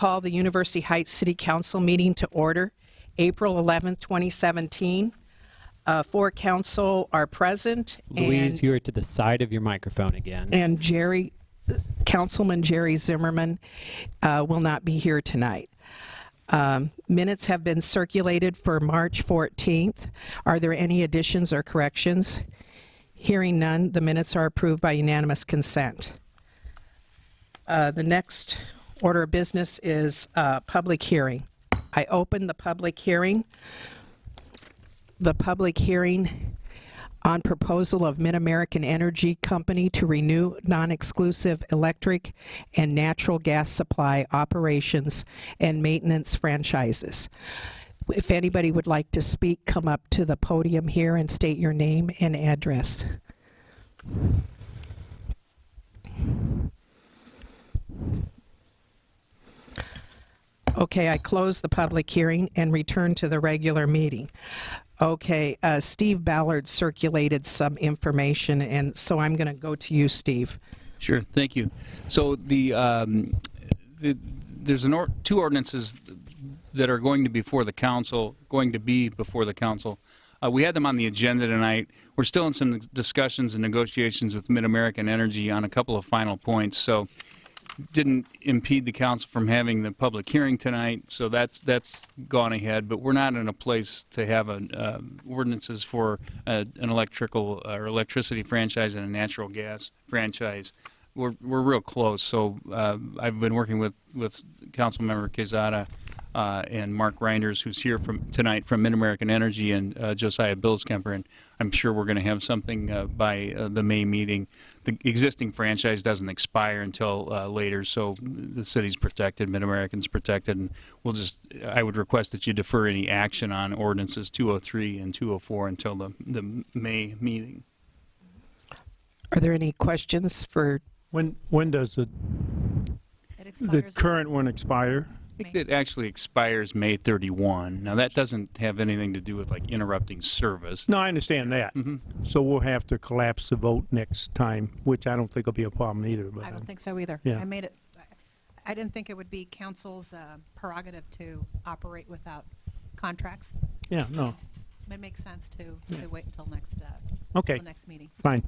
call the University Heights City Council meeting to order, April 11th, 2017. 4 council are present. Louise, you are to the side of your microphone again. And Councilman Jerry Zimmerman will not be here tonight. Minutes have been circulated for March 14th. Are there any additions or corrections? Hearing none, the minutes are approved by unanimous consent. The next order of business is public hearing. I open the public hearing. The public hearing on proposal of Mid-American Energy Company to renew non-exclusive electric and natural gas supply operations and maintenance franchises. If anybody would like to speak, come up to the podium here and state your name and address. Okay, I close the public hearing and return to the regular meeting. Okay, Steve Ballard circulated some information, and so I'm going to go to you, Steve. Sure, thank you. So there's two ordinances that are going to be before the council. We had them on the agenda tonight. We're still in some discussions and negotiations with Mid-American Energy on a couple of final points. So didn't impede the council from having the public hearing tonight, so that's gone ahead. But we're not in a place to have ordinances for an electrical or electricity franchise and a natural gas franchise. We're real close. So I've been working with Councilmember Quezada and Mark Reinders, who's here tonight from Mid-American Energy, and Josiah Billskemper, and I'm sure we're going to have something by the May meeting. The existing franchise doesn't expire until later, so the city's protected, Mid-American's protected, and I would request that you defer any action on ordinances 203 and 204 until the May meeting. Are there any questions for? When does the current one expire? I think it actually expires May 31. Now, that doesn't have anything to do with like interrupting service. No, I understand that. Mm-hmm. So we'll have to collapse the vote next time, which I don't think will be a problem either. But I don't think so either. Yeah. I didn't think it would be council's prerogative to operate without contracts. Yeah, So no. It makes sense to Yeah. wait until next Okay, the next meeting. fine.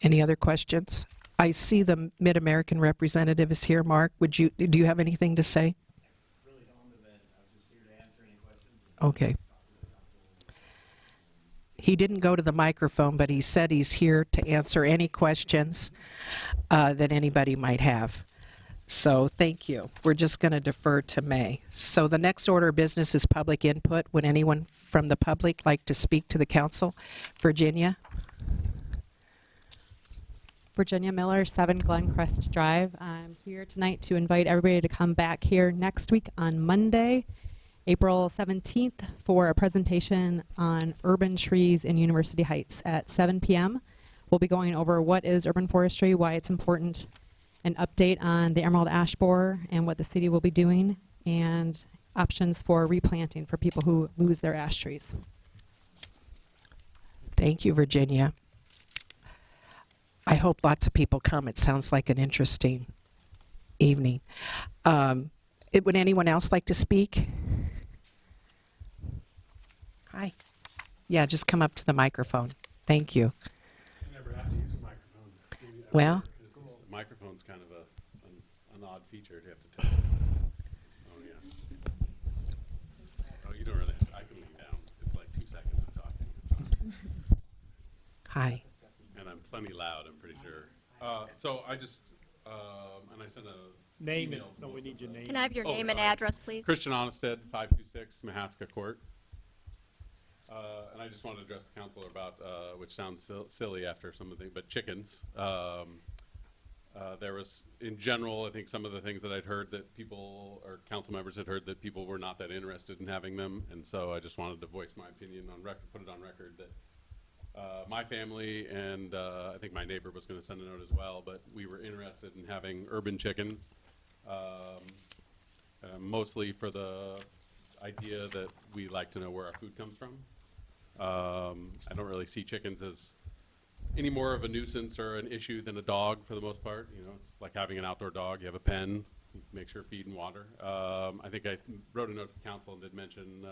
Any other questions? I see the Mid-American representative is here. Mark, do you have anything to say? Really don't, and then I was just here to answer any questions. Okay. He didn't go to the microphone, but he said he's here to answer any questions that anybody might have. So thank you. We're just going to defer to May. So the next order of business is public input. Would anyone from the public like to speak to the council? Virginia? Virginia Miller, 7 Glencrest Drive. I'm here tonight to invite everybody to come back here next week on Monday, April 17th, for a presentation on urban trees in University Heights at 7 p.m. We'll be going over what is urban forestry, why it's important, an update on the emerald ash borer and what the city will be doing, and options for replanting for people who lose their ash trees. Thank you, Virginia. I hope lots of people come. It sounds like an interesting evening. Would anyone else like to speak? Hi. Yeah, just come up to the microphone. Thank you. I never have to use the microphone. Well, The microphone's kind of an odd feature to have to tell. Oh, yeah. Oh, you don't really have to. I can lean down. It's like 2 seconds of talking. It's fine. hi. And I'm plenty loud, I'm pretty sure. So I just, and I sent a Name it. email to No, we most need of your the- name. Can I have your Oh, name and sorry. address, please? Christian Onnested, 526 Mahaska Court. And I just wanted to address the council about, which sounds silly after some of the things, but chickens. There was, in general, I think some of the things that I'd heard that people, or council members had heard that people were not that interested in having them. And so I just wanted to voice my opinion on record, put it on record that my family and I think my neighbor was going to send a note as well, but we were interested in having urban chickens, mostly for the idea that we like to know where our food comes from. I don't really see chickens as any more of a nuisance or an issue than a dog for the most part. You know, it's like having an outdoor dog. You have a pen. make sure feed and water. I think I wrote a note to council and did mention,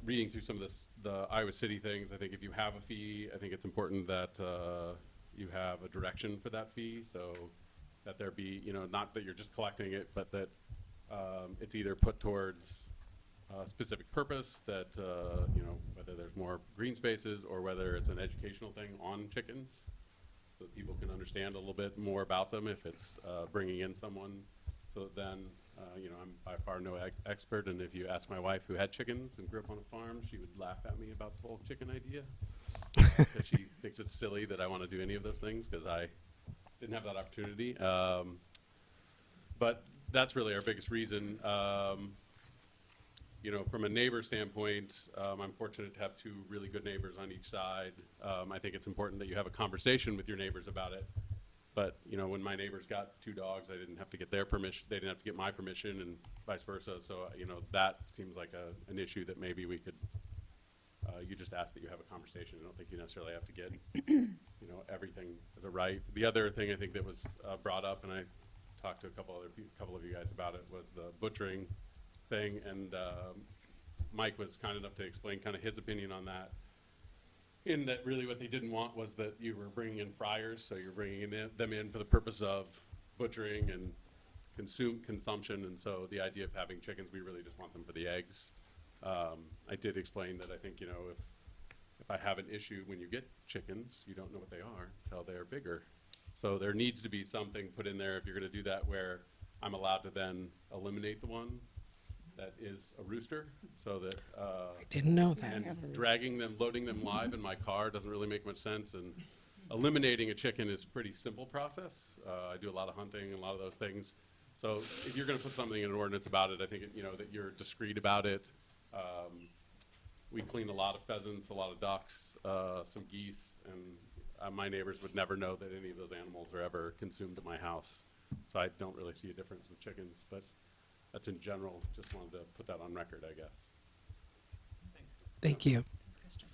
reading through some of the Iowa City things, I think if you have a fee, I think it's important that you have a direction for that fee, so that there be, not that you're just collecting it, but that it's either put towards a specific purpose, that, whether there's more green spaces or whether it's an educational thing on chickens, so that people can understand a little bit more about them if it's bringing in someone. So that then, I'm by far no expert, and if you ask my wife who had chickens and grew up on a farm, she would laugh at me about the whole chicken idea. Because she thinks it's silly that I want to do any of those things, because I didn't have that opportunity. But that's really our biggest reason. From a neighbor standpoint, I'm fortunate to have two really good neighbors on each side. I think it's important that you have a conversation with your neighbors about it. But, when my neighbors got two dogs, I didn't have to get their permission. They didn't have to get my permission, and vice versa. So, that seems like an issue that maybe we could, you just ask that you have a conversation. I don't think you necessarily have to get, everything as a right. The other thing I think that was brought up, and I talked to a couple of you guys about it, was the butchering thing. And Mike was kind enough to explain kind of his opinion on that. In that really what they didn't want was that you were bringing in fryers, so you're bringing them in for the purpose of butchering and consumption, and so the idea of having chickens, we really just want them for the eggs. I did explain that I think, if I have an issue when you get chickens, you don't know what they are until they're bigger. So there needs to be something put in there if you're going to do that where I'm allowed to then eliminate the one that is a rooster, so that Didn't know that. and dragging them, loading them live in my car doesn't really make much sense. And eliminating a chicken is a pretty simple process. I do a lot of hunting and a lot of those things. So if you're going to put something in an ordinance about it, I think that you're discreet about it. We clean a lot of pheasants, a lot of ducks, some geese, and my neighbors would never know that any of those animals are ever consumed at my house. So I don't really see a difference with chickens, but that's in general. Just wanted to put that on record, I guess. Thank you. Thanks, Christian.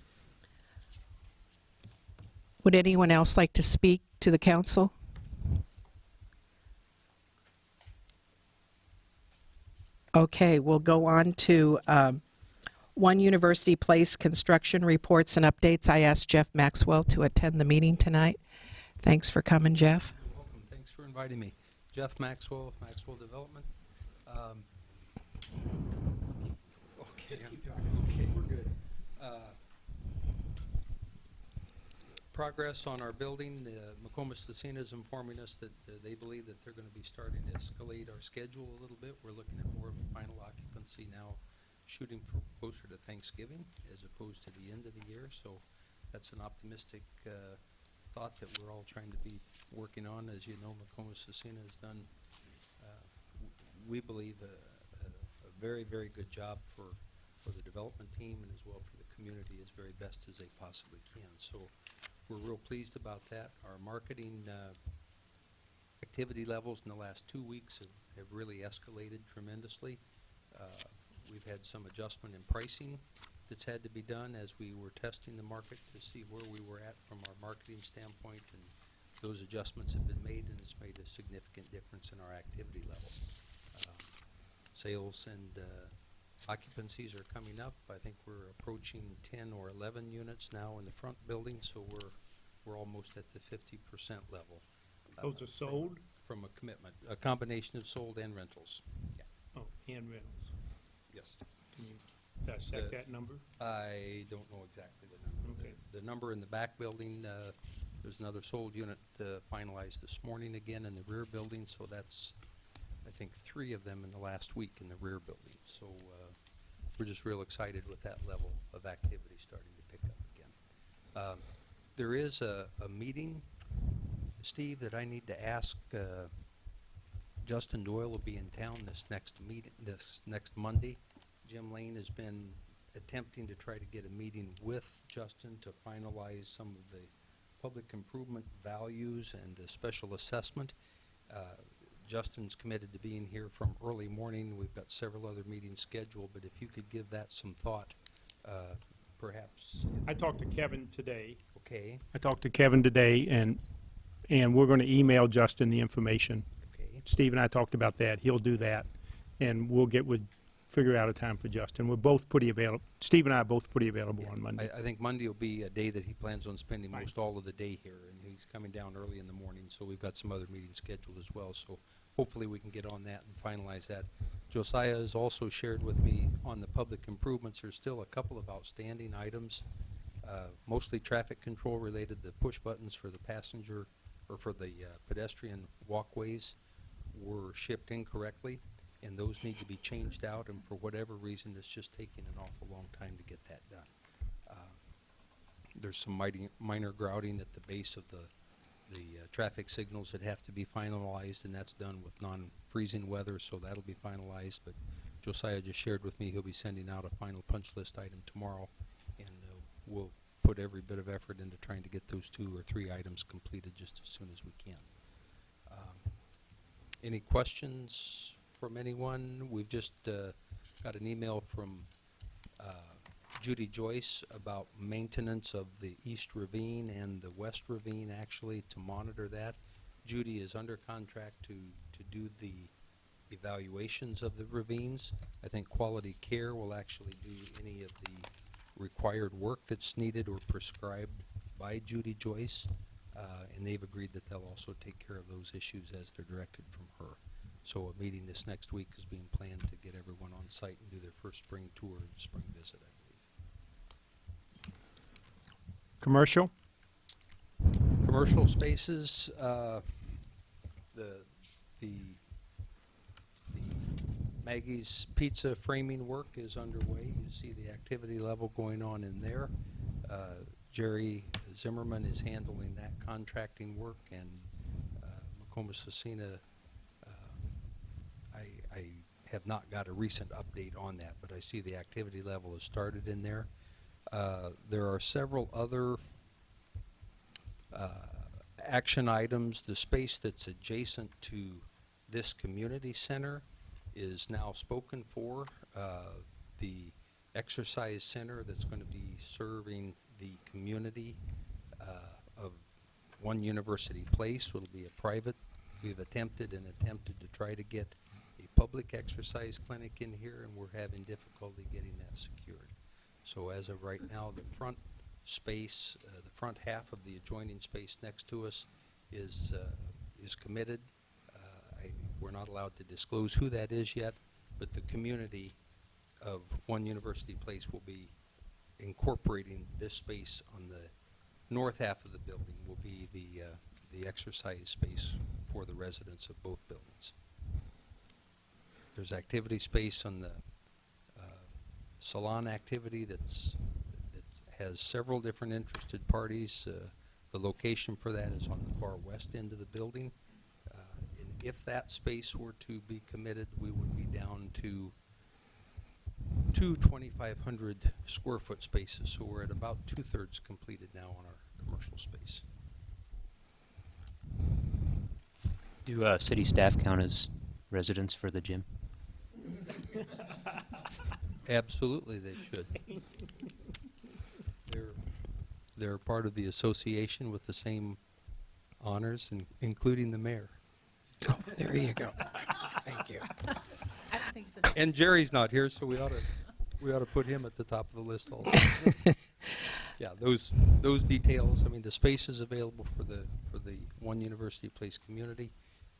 Would anyone else like to speak to the council? Okay, we'll go on to One University Place construction reports and updates. I asked Jeff Maxwell to attend the meeting tonight. Thanks for coming, Jeff. You're welcome. Thanks for inviting me. Jeff Maxwell, Maxwell Development. Okay, we're good. Progress on our building. McComas Tacina is informing us that they believe that they're going to be starting to escalate our schedule a little bit. We're looking at more of a final occupancy now, shooting for closer to Thanksgiving as opposed to the end of the year. So that's an optimistic thought that we're all trying to be working on. As you know, McComas Tacina has done, we believe, a very, very good job for the development team and as well for the community as very best as they possibly can. So we're real pleased about that. Our marketing activity levels in the last 2 weeks have really escalated tremendously. We've had some adjustment in pricing that's had to be done as we were testing the market to see where we were at from our marketing standpoint, and those adjustments have been made, and it's made a significant difference in our activity level. Sales and occupancies are coming up. I think we're approaching 10 or 11 units now in the front building, so we're almost at the 50% level. Those are sold? From a commitment, a combination of sold and rentals. Yeah. Oh, and rentals. Yes. Can you dissect that number? I don't know exactly the number. Okay. The number in the back building, there's another sold unit finalized this morning again in the rear building, so that's, I think, 3 of them in the last week in the rear building. So we're just real excited with that level of activity starting to pick up again. There is a meeting, Steve, that I need to ask. Justin Doyle will be in town this next Monday. Jim Lane has been attempting to try to get a meeting with Justin to finalize some of the public improvement values and the special assessment. Justin's committed to being here from early morning. We've got several other meetings scheduled, but if you could give that some thought, perhaps. I talked to Kevin today. Okay. and we're going to email Justin the information. Okay. Steve and I talked about that. He'll do that, and we'll figure out a time for Justin. We're both pretty available. Steve and I are both pretty available on Monday. I think Monday will be a day that he plans on spending most all of the day here, and he's coming down early in the morning, so we've got some other meetings scheduled as well, so hopefully we can get on that and finalize that. Josiah has also shared with me on the public improvements, there's still a couple of outstanding items, mostly traffic control related. The push buttons for the passenger or for the pedestrian walkways were shipped incorrectly, and those need to be changed out, and for whatever reason, it's just taking an awful long time to get that done. There's some minor grouting at the base of the traffic signals that have to be finalized, and that's done with non-freezing weather, so that'll be finalized. But Josiah just shared with me he'll be sending out a final punch list item tomorrow, and we'll put every bit of effort into trying to get those 2 or 3 items completed just as soon as we can. Any questions from anyone? We've just got an email from Judy Joyce about maintenance of the East Ravine and the West Ravine, actually, to monitor that. Judy is under contract to do the evaluations of the ravines. I think Quality Care will actually do any of the required work that's needed or prescribed by Judy Joyce, and they've agreed that they'll also take care of those issues as they're directed from her. So a meeting this next week is being planned to get everyone on site and do their first spring tour and spring visit, I believe. Commercial? Commercial spaces, the Maggie's Pizza framing work is underway. You see the activity level going on in there. Jerry Zimmerman is handling that contracting work, and McComas Cecina, I have not got a recent update on that, but I see the activity level has started in there. There are several other action items. The space that's adjacent to this community center is now spoken for. The exercise center that's going to be serving the community of One University Place will be a private. We've attempted to try to get a public exercise clinic in here, and we're having difficulty getting that secured. So as of right now, the front space, the front half of the adjoining space next to us is committed. We're not allowed to disclose who that is yet, but the community of One University Place will be incorporating this space on the north half of the building will be the exercise space for the residents of both buildings. There's activity space on the salon activity that has several different interested parties. The location for that is on the far west end of the building. And if that space were to be committed, we would be down to 2,500 square foot spaces. So we're at about 2/3 completed now on our commercial space. Do city staff count as residents for the gym? Absolutely, they should. They're part of the association with the same honors, including the mayor. Oh, there you go. Thank you. I don't think so. And Jerry's not here, so we ought to put him at the top of the list also. Yeah, those details. I mean, the space is available for the One University Place community.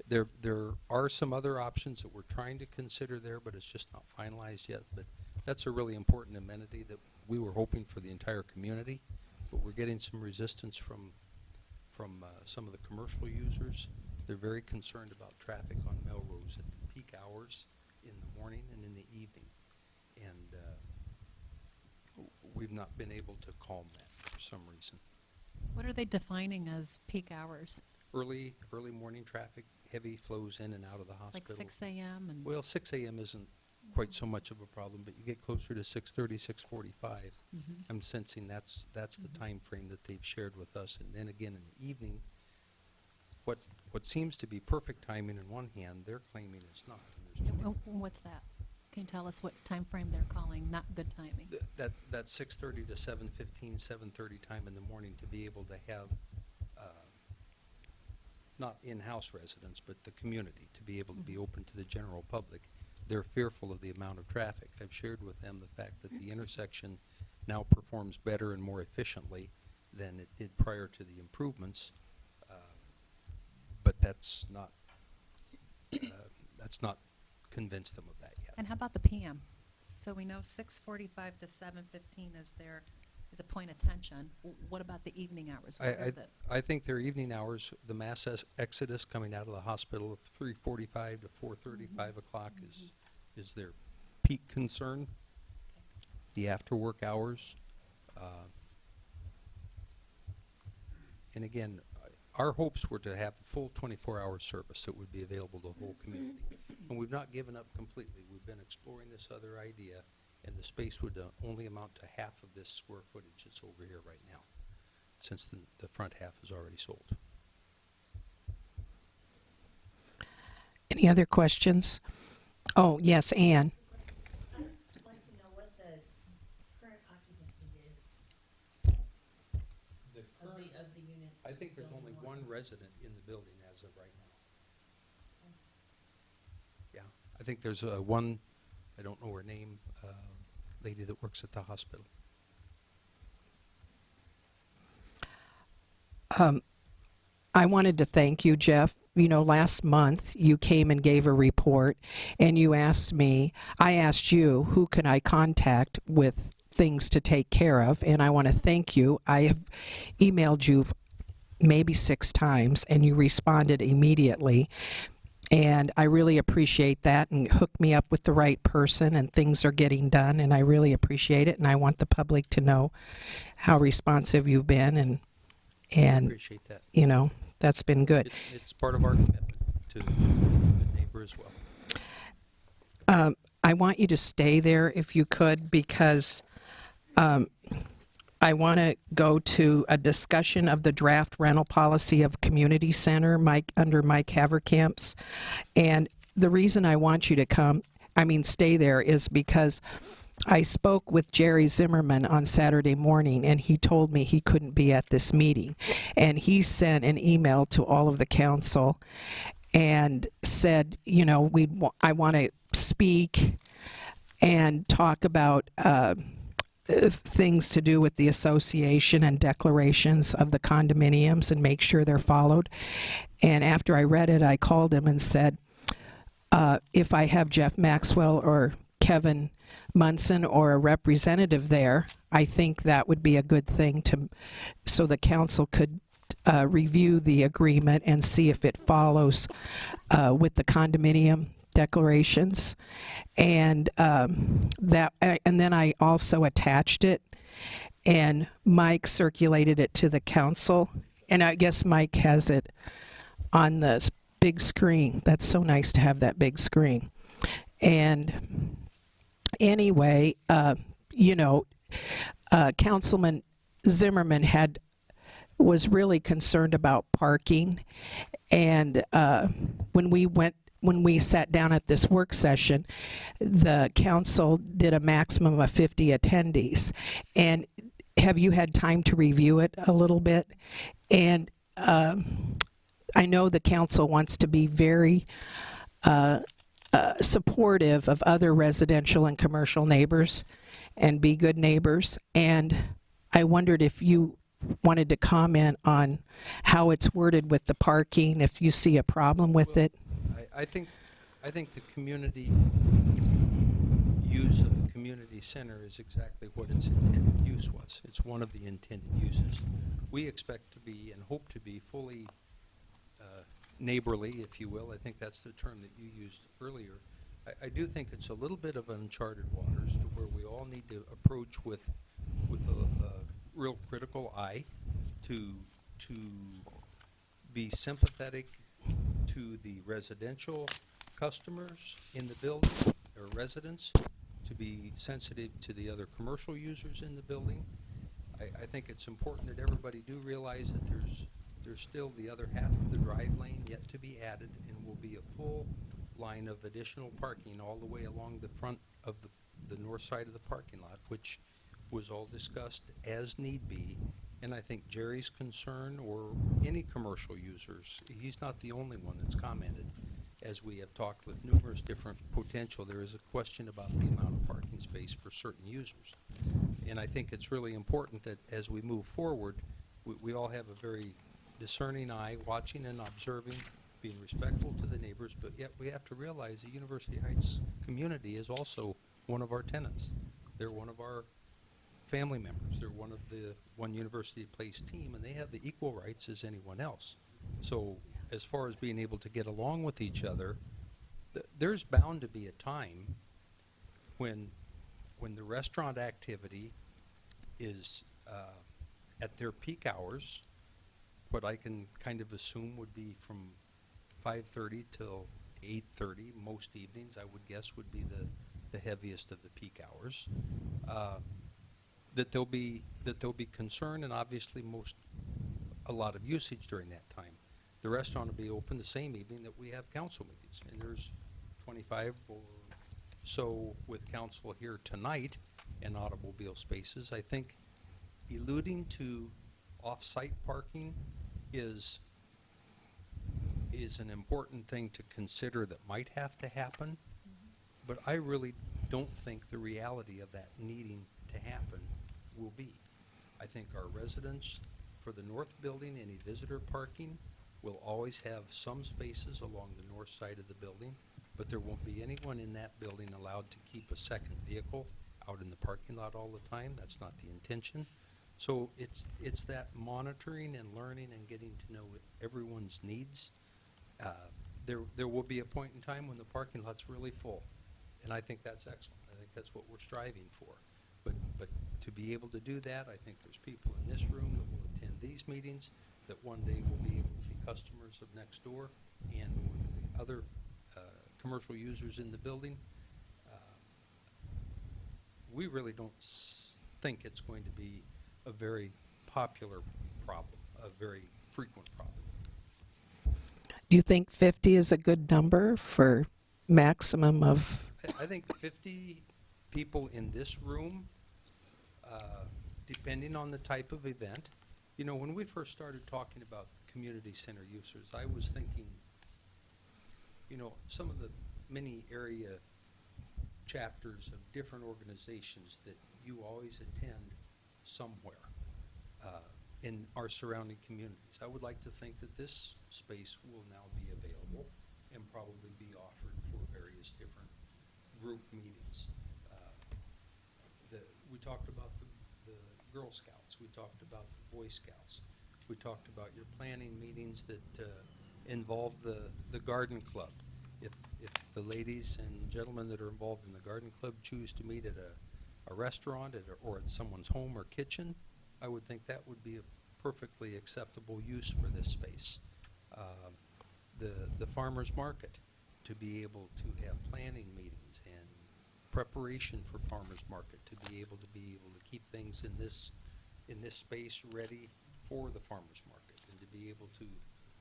There are some other options that we're trying to consider there, but it's just not finalized yet. But that's a really important amenity that we were hoping for the entire community, but we're getting some resistance from some of the commercial users. They're very concerned about traffic on Melrose at the peak hours in the morning and in the evening, and we've not been able to calm that for some reason. What are they defining as peak hours? Early morning traffic, heavy flows in and out of the Like hospital. 6 a.m. and Well, 6 a.m. isn't quite so much of a problem, but you get closer to 6:30, 6:45. Mhm. I'm sensing that's the time frame that they've shared with us. And then again in the evening, what seems to be perfect timing in one hand, they're claiming it's not. And there's Oh, what's that? Can you tell us what time frame they're calling not good timing? that 6:30 to 7:15, 7:30 time in the morning to be able to have not in-house residents, but the community, to be able to be open to the general public. They're fearful of the amount of traffic. I've shared with them the fact that the intersection now performs better and more efficiently than it did prior to the improvements, but that's not convinced them of that yet. And how about the PM? So we know 6:45 to 7:15 is a point of tension. What about the evening hours? What are the- I think their evening hours, the mass exodus coming out of the hospital of 3:45 to 4:35 o'clock is their peak concern. The after-work hours. And again, our hopes were to have a full 24-hour service that would be available to the whole community. And we've not given up completely. We've been exploring this other idea, and the space would only amount to half of this square footage that's over here right now, since the front half is already sold. Any other questions? Oh, yes, Ann. I'd like to know what the current occupancy is of the units. I think there's only one resident in the building as of right now. Yeah, I think there's one, I don't know her name, lady that works at the hospital. I wanted to thank you, Jeff. You know, last month you came and gave a report, and you asked me, I asked you, who can I contact with things to take care of? And I want to thank you. I have emailed you maybe 6 times, and you responded immediately. And I really appreciate that, and hooked me up with the right person, and things are getting done, and I really appreciate it. And I want the public to know how responsive you've been, and Appreciate that. you know, that's been good. It's part of our commitment to the neighbor as well. I want you to stay there if you could, because I want to go to a discussion of the draft rental policy of community center, under Mike Haverkamp's. And the reason I want you to stay there, is because I spoke with Jerry Zimmerman on Saturday morning, and he told me he couldn't be at this meeting. And he sent an email to all of the council and said, you know, I want to speak and talk about things to do with the association and declarations of the condominiums and make sure they're followed. And after I read it, I called him and said, if I have Jeff Maxwell or Kevin Munson or a representative there, I think that would be a good thing so the council could review the agreement and see if it follows with the condominium declarations. And and then I also attached it, and Mike circulated it to the council, and I guess Mike has it on the big screen. That's so nice to have that big screen. And anyway, you know, Councilman Zimmerman was really concerned about parking, and when we sat down at this work session, the council did a maximum of 50 attendees. And have you had time to review it a little bit? And I know the council wants to be very supportive of other residential and commercial neighbors and be good neighbors. And I wondered if you wanted to comment on how it's worded with the parking, if you see a problem with it. I think the community use of the community center is exactly what its intended use was. It's one of the intended uses. We expect to be and hope to be fully neighborly, if you will. I think that's the term that you used earlier. I do think it's a little bit of uncharted waters to where we all need to approach with a real critical eye to be sympathetic to the residential customers in the building, or residents, to be sensitive to the other commercial users in the building. I think it's important that everybody do realize that there's still the other half of the drive lane yet to be added, and will be a full line of additional parking all the way along the front of the north side of the parking lot, which was all discussed as need be And I think Jerry's concern, or any commercial users, he's not the only one that's commented. As we have talked with numerous different potential, there is a question about the amount of parking space for certain users. And I think it's really important that as we move forward, we all have a very discerning eye, watching and observing, being respectful to the neighbors, but yet we have to realize the University Heights community is also one of our tenants. They're one of our family members. They're one of the One University Place team, and they have the equal rights as anyone else. So as far as being able to get along with each other, there's bound to be a time when the restaurant activity is at their peak hours, what I can kind of assume would be from 5:30 till 8:30, most evenings, I would guess, would be the heaviest of the peak hours. That there'll be concern, and obviously a lot of usage during that time. The restaurant will be open the same evening that we have council meetings, and there's 25 or so with council here tonight in automobile spaces. I think alluding to off-site parking is an important thing to consider that might have to happen, but I really don't think the reality of that needing to happen will be. I think our residents for the north building, any visitor parking, will always have some spaces along the north side of the building, but there won't be anyone in that building allowed to keep a second vehicle out in the parking lot all the time. That's not the intention. So it's that monitoring and learning and getting to know everyone's needs. There will be a point in time when the parking lot's really full, and I think that's excellent. I think that's what we're striving for. But to be able to do that, I think there's people in this room that will attend these meetings that one day will be able to be customers of next door and other commercial users in the building. We really don't think it's going to be a very popular problem, a very frequent problem. Do you think 50 is a good number for maximum of? I think 50 people in this room, depending on the type of event. You know, when we first started talking about community center users, I was thinking, you know, some of the many area chapters of different organizations that you always attend somewhere in our surrounding communities. I would like to think that this space will now be available and probably be offered for various different group meetings. We talked about the Girl Scouts. We talked about the Boy Scouts. We talked about your planning meetings that involve the garden club. If the ladies and gentlemen that are involved in the garden club choose to meet at a restaurant or at someone's home or kitchen, I would think that would be a perfectly acceptable use for this space. The farmer's market, to be able to have planning meetings and preparation for farmer's market, to be able to keep things in this space ready for the farmer's market, and to be able to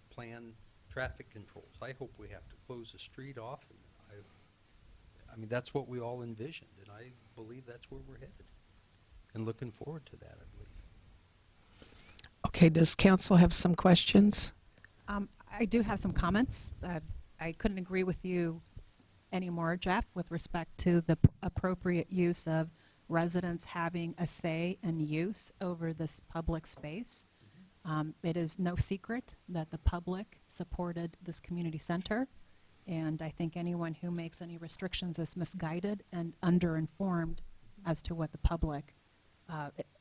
plan traffic controls. I hope we have to close the street off. And I mean, that's what we all envisioned, and I believe that's where we're headed. And looking forward to that, I believe. Okay, does council have some questions? I do have some comments. I couldn't agree with you anymore, Jeff, with respect to the appropriate use of residents having a say and use over this public space. It is no secret that the public supported this community center, and I think anyone who makes any restrictions is misguided and underinformed as to what the public,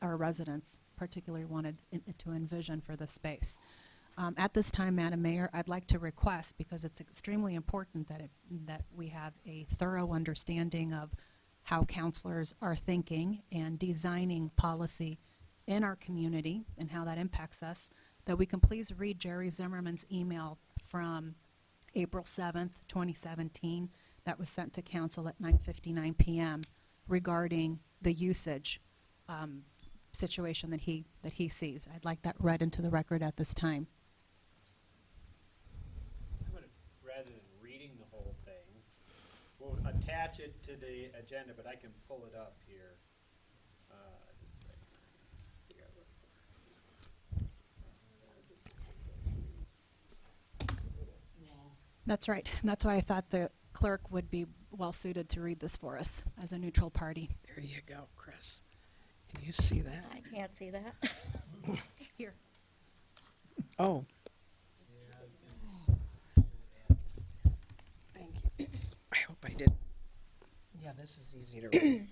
our residents particularly wanted to envision for the space. At this time, Madam Mayor, I'd like to request, because it's extremely important that we have a thorough understanding of how counselors are thinking and designing policy in our community and how that impacts us, that we can please read Jerry Zimmerman's email from April 7th, 2017, that was sent to council at 9:59 p.m. regarding the usage situation that he sees. I'd like that read into the record at this time. I'm gonna, rather than reading the whole thing, we'll attach it to the agenda, but I can pull it up here. Just a second. That's right. And that's why I thought the clerk would be well suited to read this for us as a neutral party. There you go, Chris. Can you see that? I can't see that. Here. Oh. Thank you. I hope I did. Yeah, this is easy to read.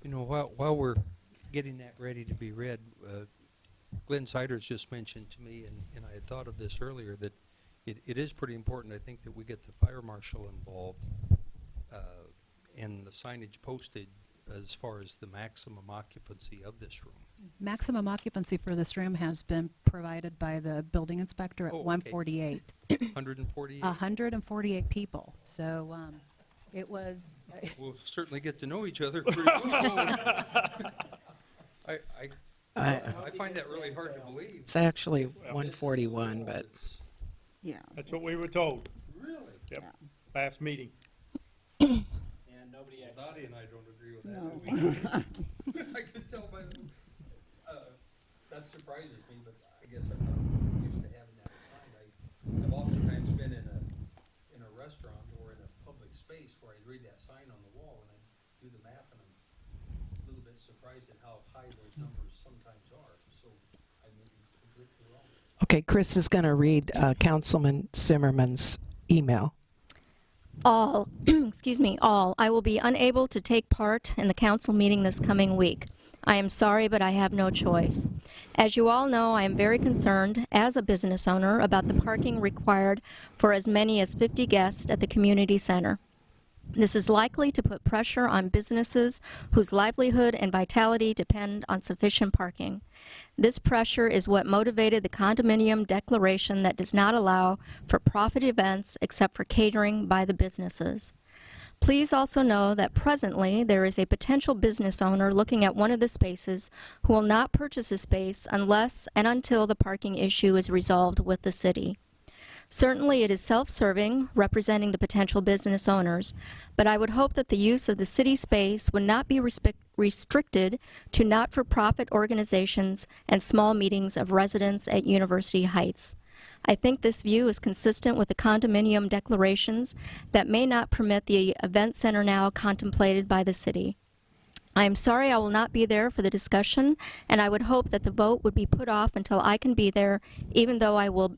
You know, while we're getting that ready to be read, Glenn Siders just mentioned to me, and I had thought of this earlier, that it is pretty important, I think, that we get the fire marshal involved and the signage posted as far as the maximum occupancy of this room. Maximum occupancy for this room has been provided by the building inspector at Oh, okay. 148. 148? 148 people. So it was. We'll certainly get to know each other pretty well. I find that really hard to believe. It's actually 141, but Yeah. That's what we were told. Really? Yep. Yeah. Last meeting. And nobody Well, Dottie and I don't agree with that. No. do we? I can tell by the, that surprises me, but I guess I'm not used to having that sign. I've oftentimes been in a restaurant or in a public space where I read that sign on the wall and I do the math and I'm a little bit surprised at how high those numbers sometimes are. So I may be completely wrong. okay, Chris is going to read Councilman Zimmerman's email. All, excuse me, all, I will be unable to take part in the council meeting this coming week. I am sorry, but I have no choice. As you all know, I am very concerned, as a business owner, about the parking required for as many as 50 guests at the community center. This is likely to put pressure on businesses whose livelihood and vitality depend on sufficient parking. This pressure is what motivated the condominium declaration that does not allow for profit events except for catering by the businesses. Please also know that presently there is a potential business owner looking at one of the spaces who will not purchase a space unless and until the parking issue is resolved with the city. Certainly it is self-serving, representing the potential business owners, but I would hope that the use of the city space would not be restricted to not-for-profit organizations and small meetings of residents at University Heights. I think this view is consistent with the condominium declarations that may not permit the event center now contemplated by the city. I am sorry I will not be there for the discussion, and I would hope that the vote would be put off until I can be there, even though I will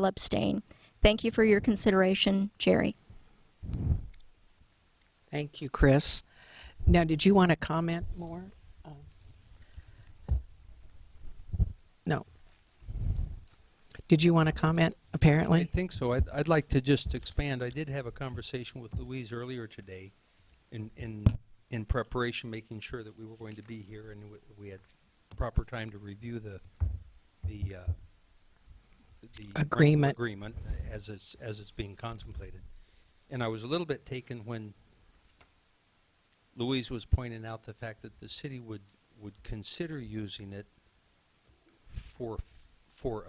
abstain. Thank you for your consideration, Jerry. Thank you, Chris. Now, did you want to comment more? No. Did you want to comment, I apparently? think so. I'd like to just expand. I did have a conversation with Louise earlier today in preparation, making sure that we were going to be here and we had proper time to review the Agreement. agreement as it's being contemplated. And I was a little bit taken when Louise was pointing out the fact that the city would consider using it for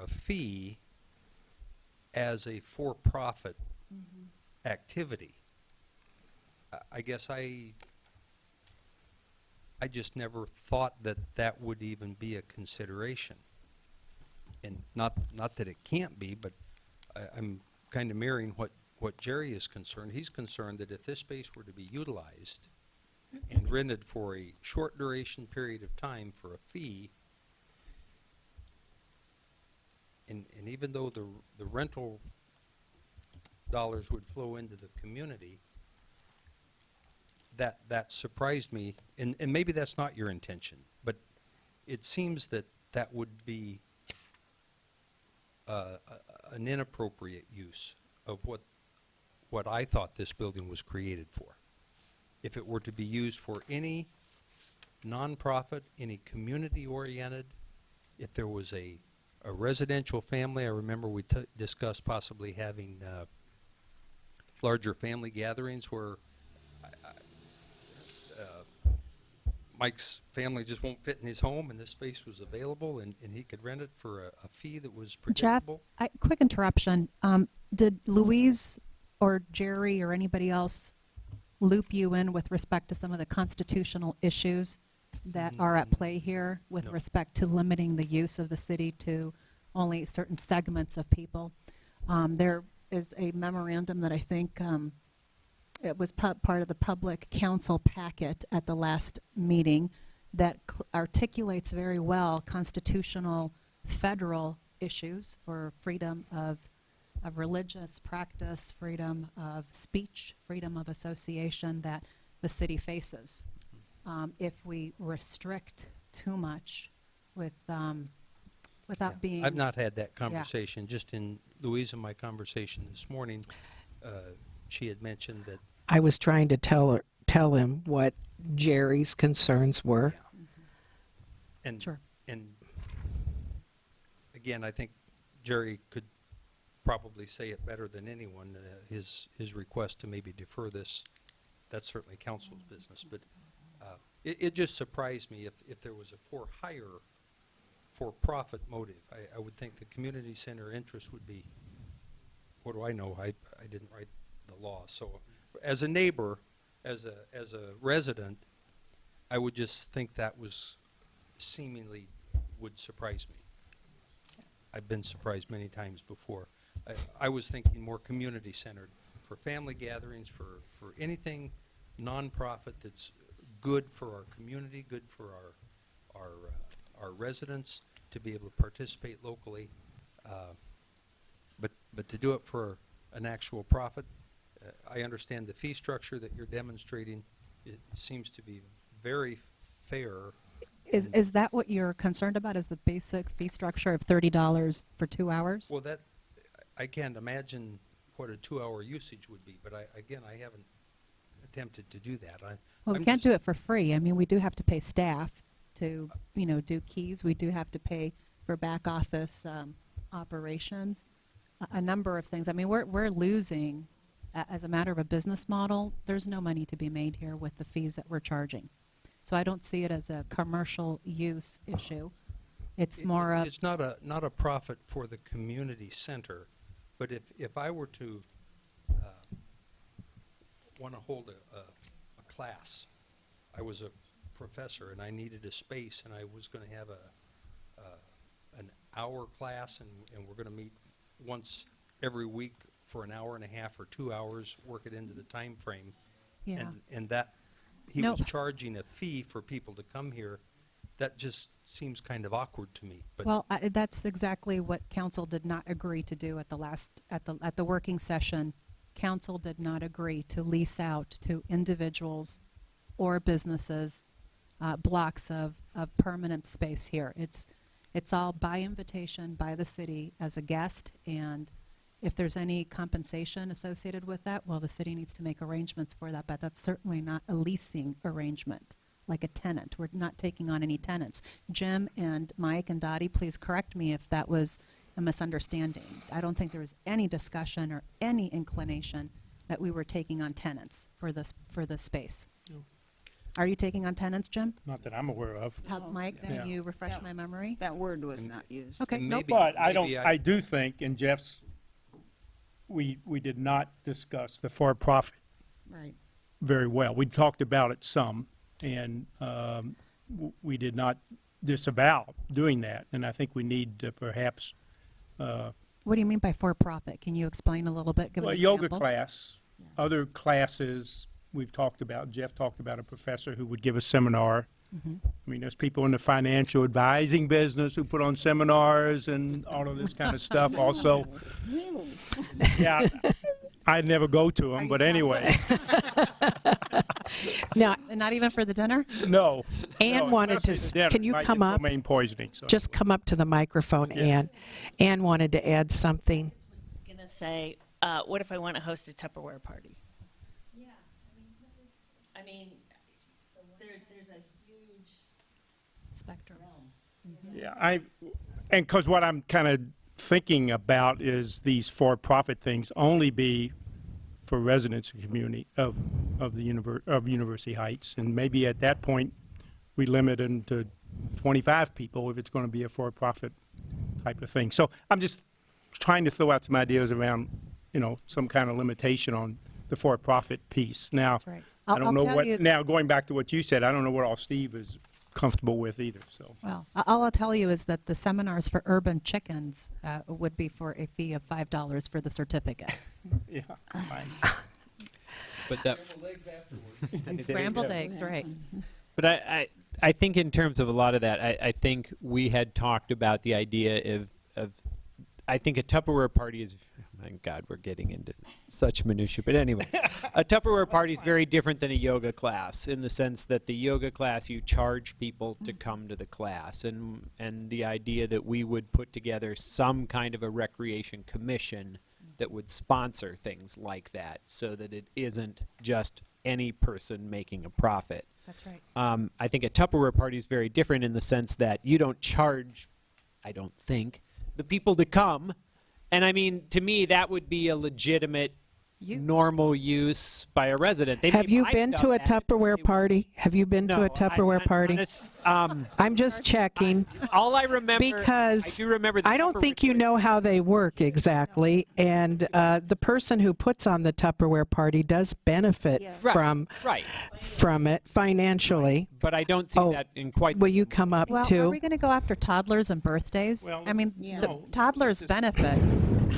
a fee as a for-profit activity. I guess I just never thought that would even be a consideration. And not that it can't be, but I'm kind of mirroring what Jerry is concerned. He's concerned that if this space were to be utilized and rented for a short duration period of time for a fee, and even though the rental dollars would flow into the community, that surprised me. And maybe that's not your intention, but it seems that would be an inappropriate use of what I thought this building was created for. If it were to be used for any nonprofit, any community-oriented, if there was a residential family, I remember we discussed possibly having larger family gatherings where Mike's family just won't fit in his home and this space was available and he could rent it for a fee that was Jeff, predictable. quick interruption. Did Louise or Jerry or anybody else loop you in with respect to some of the constitutional issues that are at play here with No. respect to limiting the use of the city to only certain segments of people? There is a memorandum that I think it was part of the public council packet at the last meeting that articulates very well constitutional federal issues for freedom of religious practice, freedom of speech, freedom of association that the city faces. If we restrict too much without being... I've not had that conversation. Just in Louisa, my conversation this morning, she had mentioned that I was trying to tell him what Jerry's concerns were. And, Sure. and again, I think Jerry could probably say it better than anyone. His request to maybe defer this, that's certainly council's business. But it just surprised me if there was a for-profit motive. I would think the community center interest would be, what do I know? I didn't write the law. So as a neighbor, as a resident, I would just think that was seemingly would surprise me. I've been surprised many times before. I was thinking more community centered for family gatherings, for anything nonprofit that's good for our community, good for our residents to be able to participate locally. But to do it for an actual profit, I understand the fee structure that you're demonstrating. It seems to be very fair. Is that what you're concerned about, is the basic fee structure of $30 for 2 hours? Well, that, I can't imagine what a 2-hour usage would be, but again, I haven't attempted to do that. Well, we can't do it for free. I mean, we do have to pay staff to, do keys. We do have to pay for back office operations, a number of things. I mean, we're losing, as a matter of a business model, there's no money to be made here with the fees that we're charging. So I don't see it as a commercial use issue. It's more of... It's not a profit for the community center, but if I were to want to hold a class, I was a professor and I needed a space and I was going to have an hour class and we're going to meet once every week for an hour and a half or 2 hours, work it into the time frame. Yeah. And that he No. was charging a fee for people to come here. That just seems kind of awkward to me. But Well, that's exactly what council did not agree to do at the working session. Council did not agree to lease out to individuals or businesses blocks of permanent space here. It's all by invitation by the city as a guest, and if there's any compensation associated with that, well, the city needs to make arrangements for that, but that's certainly not a leasing arrangement like a tenant. We're not taking on any tenants. Jim and Mike and Dottie, please correct me if that was a misunderstanding. I don't think there was any discussion or any inclination that we were taking on tenants for this space. No. Are you taking on tenants, Jim? Not that I'm aware of. Mike, Yeah. can you refresh my memory? That word was not used. Okay, And no maybe- But maybe I do think, and Jeff's, we did not discuss the for-profit Right. very well. We talked about it some, and we did not disavow doing that. And I think we need to perhaps, What do you mean by for-profit? Can you explain a little bit? Give an well, yoga example? class, other classes we've talked about. Jeff talked about a professor who would give a seminar. I mean, there's people in the financial advising business who put on seminars and all of this kind of stuff also. Really? Yeah, I'd never go to them, but anyway. Now, And not even for the dinner? No. Ann no, wanted to, especially the dinner. can you Might come get up? domain poisoning. So. Just come up to the microphone, Ann. Ann wanted to add something. Gonna say, what if I want to host a Tupperware party? Yeah, I mean, there's a huge Spectrum. Yeah, and because what I'm kind of thinking about is these for-profit things only be for residents of community of University Heights, and maybe at that point we limit them to 25 people if it's going to be a for-profit type of thing. So I'm just trying to throw out some ideas around, some kind of limitation on the for-profit piece. Now, That's right. I don't I'll know tell what. you- Now, going back to what you said, I don't know what all Steve is comfortable with either, so. Well, all I'll tell you is that the seminars for urban chickens would be for a fee of $5 for the certificate. Yeah, fine. But that, And scrambled eggs, right. but I think in terms of a lot of that, I think we had talked about the idea of I think a Tupperware party is, my God, we're getting into such minutia. But anyway, a Tupperware party is very different than a yoga class in the sense that the yoga class, you charge people to come to the class. And the idea that we would put together some kind of a recreation commission that would sponsor things like that so that it isn't just any person making a profit. That's right. I think a Tupperware party is very different in the sense that you don't charge, I don't think, the people to come. And I mean, to me, that would be a legitimate, normal use by a resident. They Have may you buy been stuff to a at it. Tupperware party? Have you been to No, a Tupperware party? I'm just checking. All I remember, Because I do remember the I don't Tupperware think you know how they work exactly, and the person who puts on the Tupperware party does benefit from it financially. But I don't see that in quite. Will you come up Well, are too? we going to go after toddlers and birthdays? Well, I mean, the toddlers benefit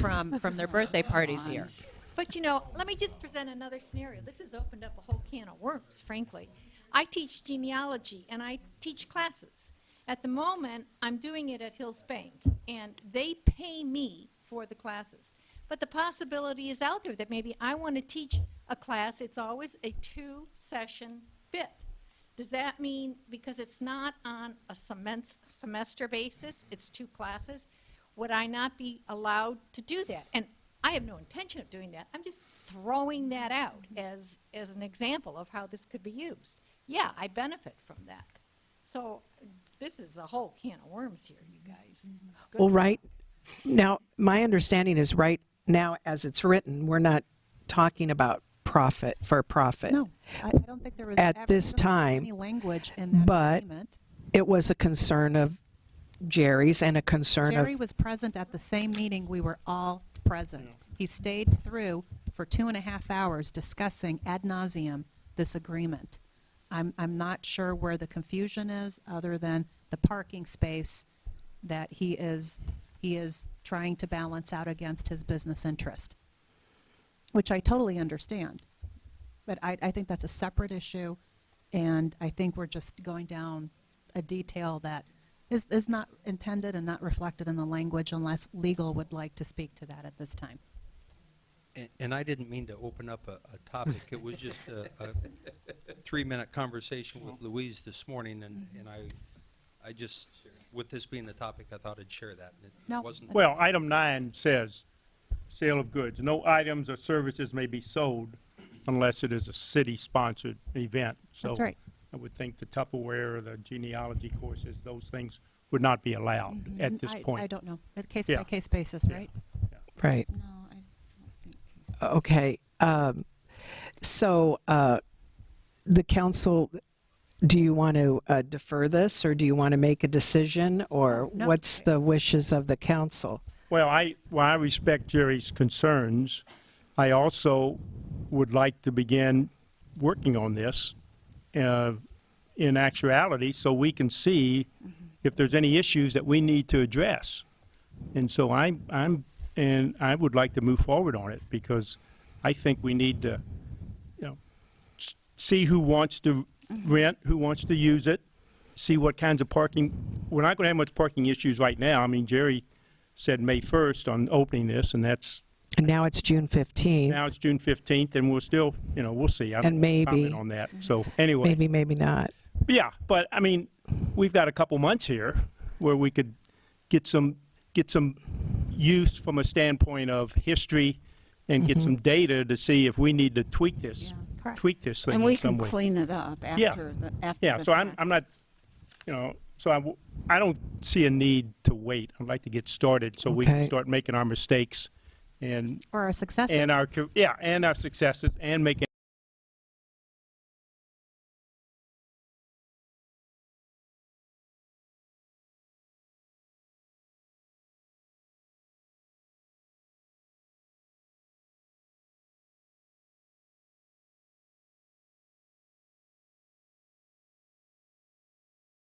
from their birthday parties here. But you know, let me just present another scenario. This has opened up a whole can of worms, frankly. I teach genealogy and I teach classes. At the moment, I'm doing it at Hills Bank, and they pay me for the classes. But the possibility is out there that maybe I want to teach a class. It's always a 2-session bit. Does that mean, because it's not on a semester basis, it's 2 classes, would I not be allowed to do that? And I have no intention of doing that. I'm just throwing that out as an example of how this could be used. Yeah, I benefit from that. So this is a whole can of worms here, you guys. Good Well, luck. right now, my understanding is right now, as it's written, we're not talking about profit for profit. No, I don't think there was At ever this time, any language in that but agreement. it was a concern of Jerry's and a concern Jerry of was present at the same meeting. We were all present. He stayed through for 2.5 hours discussing ad nauseum this agreement. I'm not sure where the confusion is, other than the parking space that he is trying to balance out against his business interest, which I totally understand. But I think that's a separate issue, and I think we're just going down a detail that is not intended and not reflected in the language unless legal would like to speak to that at this time. And I didn't mean to open up a topic. It was just a 3-minute conversation with Louise this morning, and I just, with this being the topic, I thought I'd share that. It No. wasn't. Well, item 9 says, sale of goods. No items or services may be sold unless it is a city-sponsored event. That's So right. I would think the Tupperware or the genealogy courses, those things would not be allowed at this point. I don't know. At Yeah. case-by-case basis, right? right. No, I don't think. Okay. So the council, do you want to defer this, or do you want to make a decision, or No. what's the wishes of the council? Well, I respect Jerry's concerns. I also would like to begin working on this in actuality, so we can see if there's any issues that we need to address. And so I would like to move forward on it, because I think we need to, see who wants to rent, who wants to use it, see what kinds of parking. We're not going to have much parking issues right now. I mean, Jerry said May 1st on opening this, and that's, And now it's June 15th. now it's June 15th, and we'll still, we'll see. I don't And maybe- comment on that. So anyway. Maybe not. Yeah, but I mean, we've got a couple months here where we could get some use from a standpoint of history and get some data to see if we need to tweak this, tweak this thing And in we some can way. clean it up Yeah. after the Yeah, so I'm not, so I don't see a need to wait. I'd like to get started so we can Okay. start making our mistakes and Or our successes. and our successes, and making